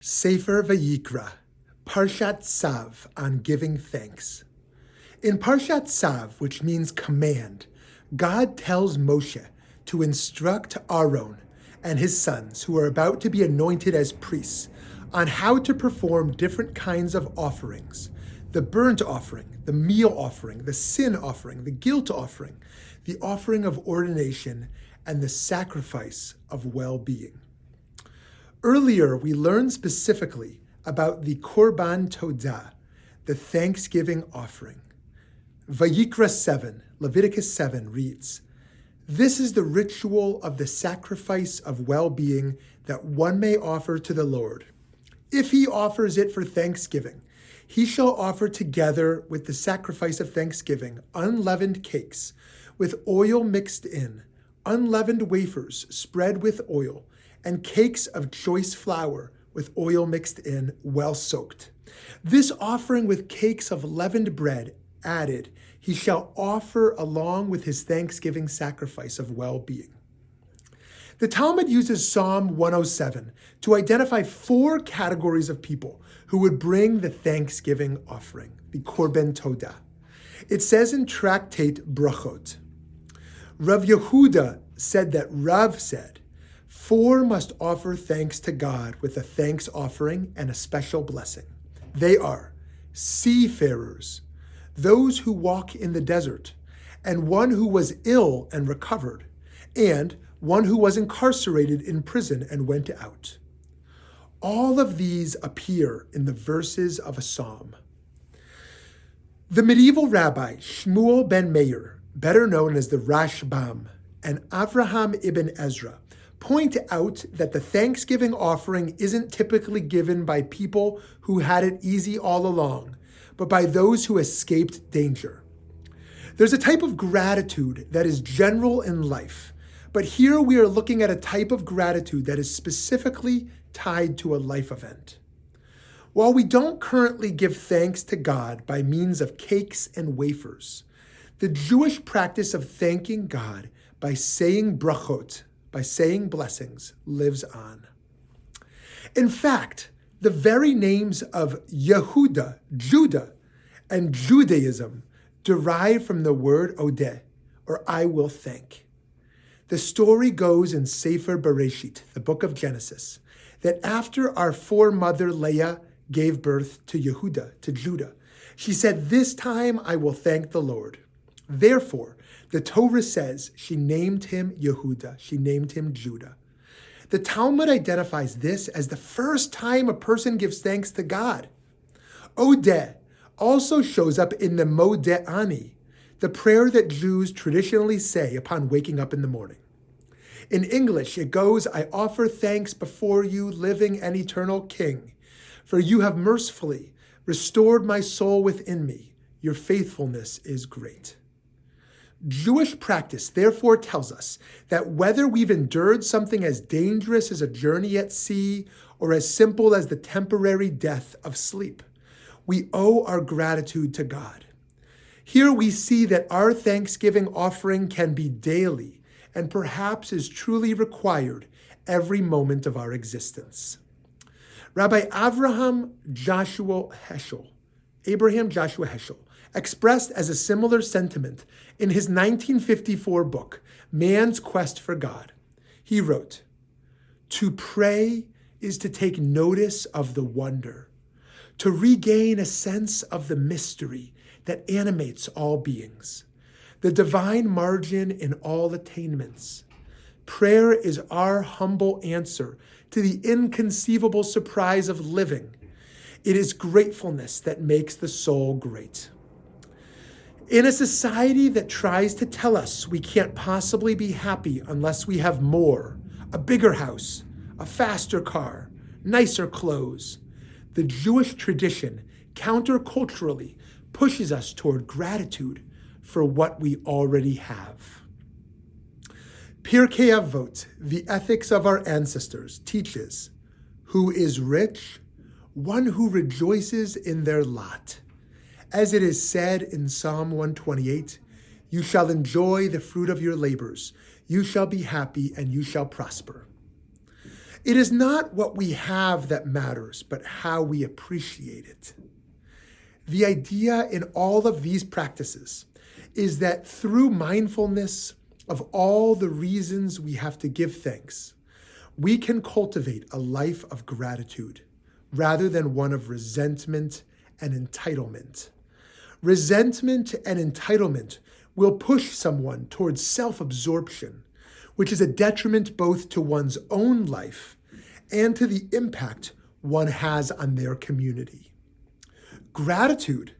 Sefer Vayikra, Parshat Tzav on giving thanks. In Parshat Tzav, which means command, God tells Moshe to instruct Aaron and his sons, who are about to be anointed as priests, on how to perform different kinds of offerings: the burnt offering, the meal offering, the sin offering, the guilt offering, the offering of ordination, and the sacrifice of well-being. Earlier, we learned specifically about the Korban Todah, the thanksgiving offering. Vayikra 7, Leviticus 7 reads, "This is the ritual of the sacrifice of well-being that one may offer to the Lord. If he offers it for thanksgiving, he shall offer together with the sacrifice of thanksgiving unleavened cakes with oil mixed in, unleavened wafers spread with oil, and cakes of choice flour with oil mixed in, well soaked. This offering with cakes of leavened bread added, he shall offer along with his thanksgiving sacrifice of well-being." The Talmud uses Psalm 107 to identify 4 categories of people who would bring the thanksgiving offering, the Korban Todah. It says in Tractate Brachot, Rav Yehuda said that Rav said, 4 must offer thanks to God with a thanks offering and a special blessing. They are seafarers, those who walk in the desert, and one who was ill and recovered, and one who was incarcerated in prison and went out. All of these appear in the verses of a psalm. The medieval rabbi Shmuel ben Meir, better known as the Rashbam, and Avraham ibn Ezra point out that the thanksgiving offering isn't typically given by people who had it easy all along, but by those who escaped danger. There's a type of gratitude that is general in life, but here we are looking at a type of gratitude that is specifically tied to a life event. While we don't currently give thanks to God by means of cakes and wafers, the Jewish practice of thanking God by saying brachot, by saying blessings, lives on. In fact, the very names of Yehuda, Judah, and Judaism derive from the word odeh, or I will thank. The story goes in Sefer Bereshit, the book of Genesis, that after our foremother Leah gave birth to Yehuda, to Judah, she said, "This time I will thank the Lord." Therefore, the Torah says she named him Yehuda, she named him Judah. The Talmud identifies this as the first time a person gives thanks to God. Odeh also shows up in the Modeh Ani, the prayer that Jews traditionally say upon waking up in the morning. In English, it goes, "I offer thanks before you, living and eternal King, for you have mercifully restored my soul within me. Your faithfulness is great." Jewish practice therefore tells us that whether we've endured something as dangerous as a journey at sea or as simple as the temporary death of sleep, we owe our gratitude to God. Here we see that our thanksgiving offering can be daily and perhaps is truly required every moment of our existence. Rabbi Abraham Joshua Heschel, expressed as a similar sentiment in his 1954 book, Man's Quest for God. He wrote, "To pray is to take notice of the wonder, to regain a sense of the mystery that animates all beings, the divine margin in all attainments. Prayer is our humble answer to the inconceivable surprise of living. It is gratefulness that makes the soul great." In a society that tries to tell us we can't possibly be happy unless we have more, a bigger house, a faster car, nicer clothes, the Jewish tradition counterculturally pushes us toward gratitude for what we already have. Pirkei Avot, the ethics of our ancestors, teaches, "Who is rich? One who rejoices in their lot. As it is said in Psalm 128, you shall enjoy the fruit of your labors. You shall be happy and you shall prosper." It is not what we have that matters, but how we appreciate it. The idea in all of these practices is that through mindfulness of all the reasons we have to give thanks, we can cultivate a life of gratitude rather than one of resentment and entitlement. Resentment and entitlement will push someone towards self-absorption, which is a detriment both to one's own life and to the impact one has on their community. Gratitude,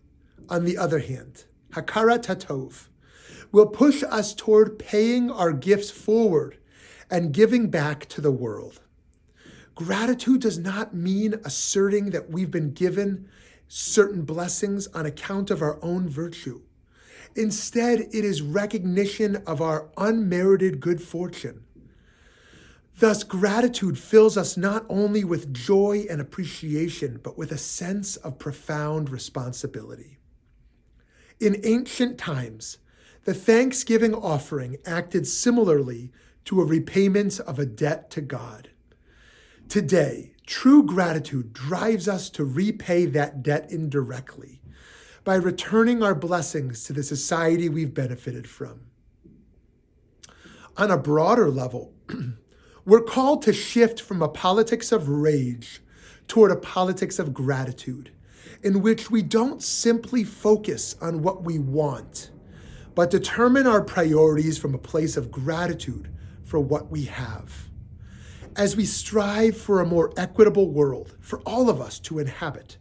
on the other hand, hakarat hatov, will push us toward paying our gifts forward and giving back to the world. Gratitude does not mean asserting that we've been given certain blessings on account of our own virtue. Instead, it is recognition of our unmerited good fortune. Thus, gratitude fills us not only with joy and appreciation, but with a sense of profound responsibility. In ancient times, the thanksgiving offering acted similarly to a repayment of a debt to God. Today, true gratitude drives us to repay that debt indirectly by returning our blessings to the society we've benefited from. On a broader level, we're called to shift from a politics of rage toward a politics of gratitude, in which we don't simply focus on what we want, but determine our priorities from a place of gratitude for what we have. As we strive for a more equitable world for all of us to inhabit,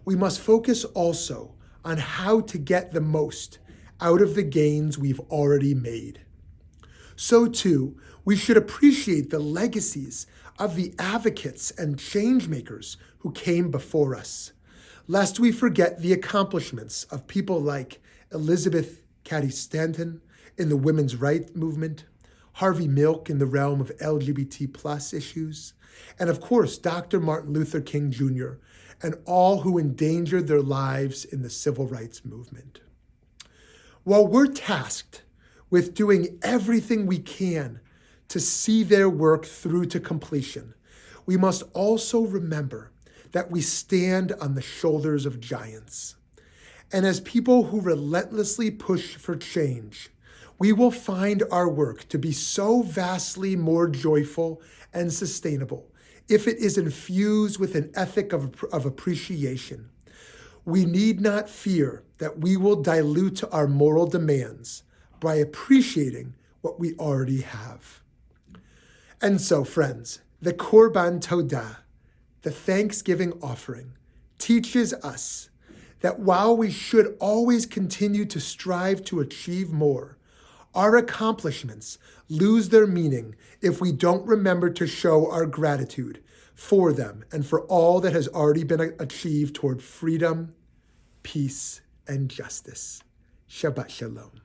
we must focus also on how to get the most out of the gains we've already made. So too, we should appreciate the legacies of the advocates and change makers who came before us, lest we forget the accomplishments of people like Elizabeth Cady Stanton in the women's rights movement, Harvey Milk in the realm of LGBT+ issues, and of course, Dr. Martin Luther King Jr., and all who endangered their lives in the civil rights movement. While we're tasked with doing everything we can to see their work through to completion, we must also remember that we stand on the shoulders of giants. And as people who relentlessly push for change, we will find our work to be so vastly more joyful and sustainable if it is infused with an ethic of appreciation. We need not fear that we will dilute our moral demands by appreciating what we already have. And so, friends, the Korban Todah, the thanksgiving offering, teaches us that while we should always continue to strive to achieve more, our accomplishments lose their meaning if we don't remember to show our gratitude for them and for all that has already been achieved toward freedom, peace, and justice. Shabbat Shalom.